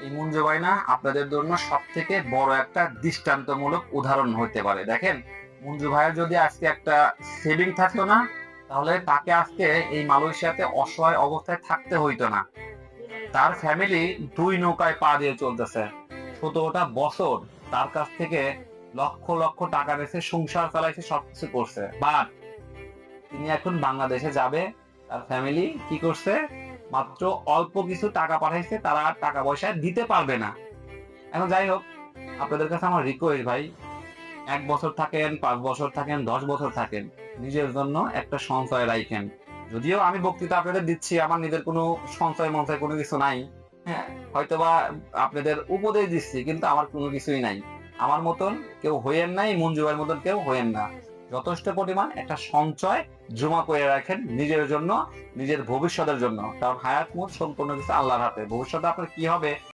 এই মঞ্জু ভাই না আপনাদের জন্য সব থেকে বড় একটা দৃষ্টান্তমূলক উদাহরণ হতে পারে। দেখেন, মঞ্জু ভাইয়ের যদি আজকে একটা সেভিং থাকতো না, তাহলে তাকে আজকে এই মালয়েশিয়াতে অসহায় অবস্থায় থাকতে হইতো না। তার ফ্যামিলি দুই নৌকায় পা দিয়ে চলতেছে। 17টা বছর তার কাছ থেকে লক্ষ লক্ষ টাকা নিয়েছে, সংসার চালাইছে, সবকিছু করছে। বাট তিনি এখন বাংলাদেশে যাবে, তার ফ্যামিলি কি করছে, মাত্র অল্প কিছু টাকা পাঠাইছে, তারা আর টাকা পয়সা দিতে পারবে না। এখন যাই হোক, আপনাদের কাছে আমার রিকোয়েস্ট ভাই, 1 বছর থাকেন, 5 বছর থাকেন, 10 বছর থাকেন, নিজের জন্য একটা সঞ্চয় রাখেন। যদিও আমি বক্তৃতা আপনাদের দিচ্ছি, আমার নিজের কোনো সঞ্চয় মঞ্চয় কোনো কিছু নাই, হ্যাঁ, হয়তোবা আপনাদের উপদেশ দিচ্ছি, কিন্তু আমার কোনো কিছুই নাই। আমার মতন কেউ হইয়েন নাই, মঞ্জু ভাইয়ের মতন কেউ হইয়েন না। যথেষ্ট পরিমাণ একটা সঞ্চয় জমা করে রাখেন নিজের জন্য, নিজের ভবিষ্যতের জন্য। কারণ হায়াত মুহূর্ত সম্পূর্ণ কিছু আল্লাহর হাতে। ভবিষ্যতে আপনার কি হবে